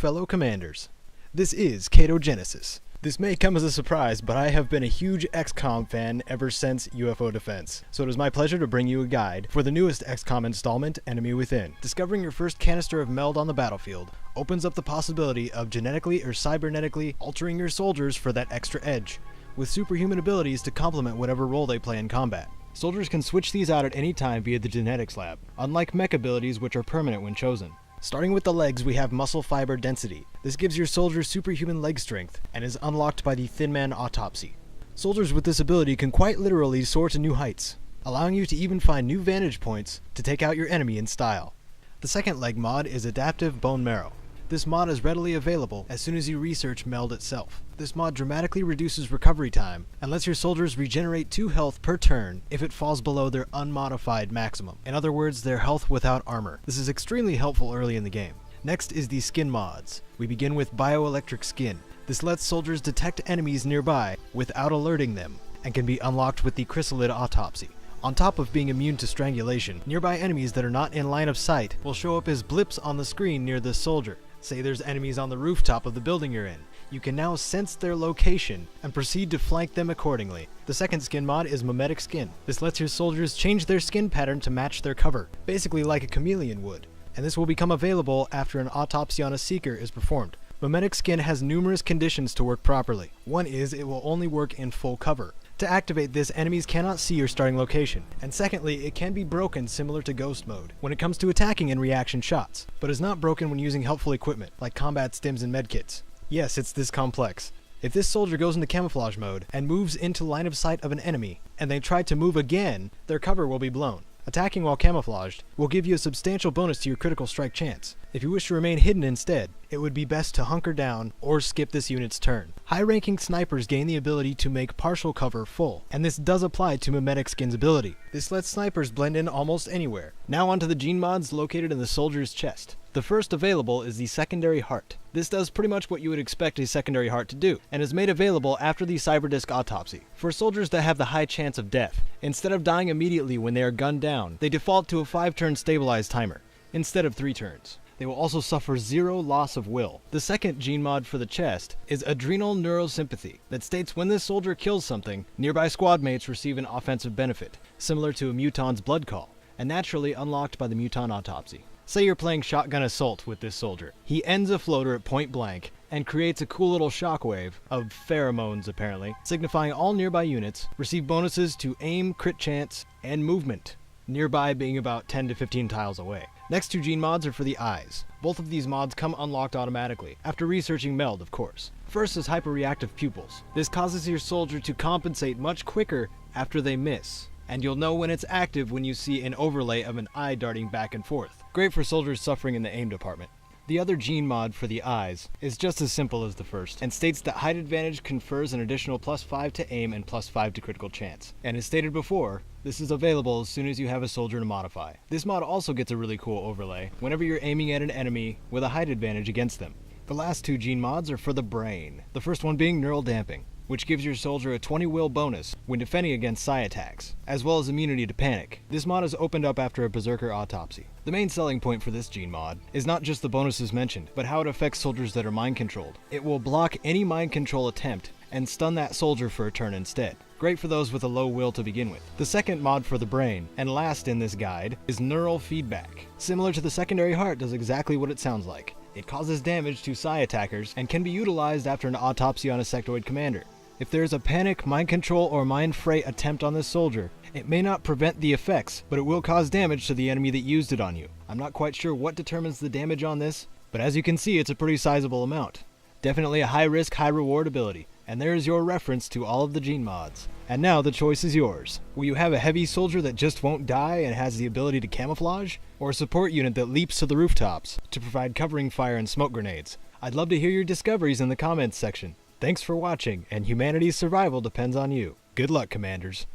fellow commanders. This is Katogenesis. This may come as a surprise, but I have been a huge XCOM fan ever since UFO Defense, so it is my pleasure to bring you a guide for the newest XCOM installment, Enemy Within. Discovering your first canister of meld on the battlefield opens up the possibility of genetically or cybernetically altering your soldiers for that extra edge, with superhuman abilities to complement whatever role they play in combat. Soldiers can switch these out at any time via the genetics lab, unlike mech abilities which are permanent when chosen. Starting with the legs, we have muscle fiber density. This gives your soldiers superhuman leg strength, and is unlocked by the Thin Man autopsy. Soldiers with this ability can quite literally soar to new heights, allowing you to even find new vantage points to take out your enemy in style. The second leg mod is Adaptive Bone Marrow. This mod is readily available as soon as you research meld itself. This mod dramatically reduces recovery time and lets your soldiers regenerate 2 health per turn if it falls below their unmodified maximum. In other words, their health without armor. This is extremely helpful early in the game. Next is the skin mods. We begin with Bioelectric Skin. This lets soldiers detect enemies nearby without alerting them, and can be unlocked with the Chrysalid autopsy. On top of being immune to strangulation, nearby enemies that are not in line of sight will show up as blips on the screen near this soldier. Say there's enemies on the rooftop of the building you're in. You can now sense their location and proceed to flank them accordingly. The second skin mod is Mimetic Skin. This lets your soldiers change their skin pattern to match their cover, basically like a chameleon would. And this will become available after an autopsy on a seeker is performed. Mimetic Skin has numerous conditions to work properly. One is it will only work in full cover. To activate this, enemies cannot see your starting location, and secondly, it can be broken similar to Ghost Mode when it comes to attacking and reaction shots, but is not broken when using helpful equipment, like combat stims and medkits. Yes, it's this complex. If this soldier goes into camouflage mode and moves into line of sight of an enemy, and they try to move again, their cover will be blown. Attacking while camouflaged will give you a substantial bonus to your critical strike chance. If you wish to remain hidden instead, it would be best to hunker down or skip this unit's turn. High-ranking snipers gain the ability to make partial cover full, and this does apply to Mimetic Skin's ability. This lets snipers blend in almost anywhere. Now onto the gene mods located in the soldier's chest. The first available is the Secondary Heart. This does pretty much what you would expect a secondary heart to do, and is made available after the Cyberdisk autopsy. For soldiers that have the high chance of death, instead of dying immediately when they are gunned down, they default to a 5-turn stabilized timer, instead of 3 turns. They will also suffer 0 loss of will. The second gene mod for the chest is Adrenal Neurosympathy, that states when this soldier kills something, nearby squad mates receive an offensive benefit, similar to a Muton's Blood Call, and naturally unlocked by the Muton autopsy. Say you're playing Shotgun Assault with this soldier. He ends a floater at point blank and creates a cool little shockwave of pheromones apparently, signifying all nearby units receive bonuses to aim, crit chance, and movement, nearby being about 10 to 15 tiles away. Next 2 gene mods are for the eyes. Both of these mods come unlocked automatically, after researching meld of course. First is Hyperreactive Pupils. This causes your soldier to compensate much quicker after they miss, and you'll know when it's active when you see an overlay of an eye darting back and forth. Great for soldiers suffering in the aim department. The other gene mod for the eyes is just as simple as the first, and states that height advantage confers an additional +5 to aim and +5 to critical chance. And as stated before, this is available as soon as you have a soldier to modify. This mod also gets a really cool overlay whenever you're aiming at an enemy with a height advantage against them. The last 2 gene mods are for the brain. The first one being Neural Damping, which gives your soldier a 20 will bonus when defending against psi attacks, as well as immunity to panic. This mod is opened up after a Berserker autopsy. The main selling point for this gene mod is not just the bonuses mentioned, but how it affects soldiers that are mind controlled. It will block any mind control attempt and stun that soldier for a turn instead. Great for those with a low will to begin with. The second mod for the brain, and last in this guide, is Neural Feedback. Similar to the Secondary Heart, does exactly what it sounds like. It causes damage to psi attackers and can be utilized after an autopsy on a sectoid commander. If there is a panic, mind control, or mind fray attempt on this soldier, it may not prevent the effects, but it will cause damage to the enemy that used it on you. I'm not quite sure what determines the damage on this, but as you can see, it's a pretty sizable amount. Definitely a high risk, high reward ability, and there's your reference to all of the gene mods. And now the choice is yours. Will you have a heavy soldier that just won't die and has the ability to camouflage? Or a support unit that leaps to the rooftops to provide covering fire and smoke grenades? I'd love to hear your discoveries in the comments section. Thanks for watching, and humanity's survival depends on you. Good luck, Commanders.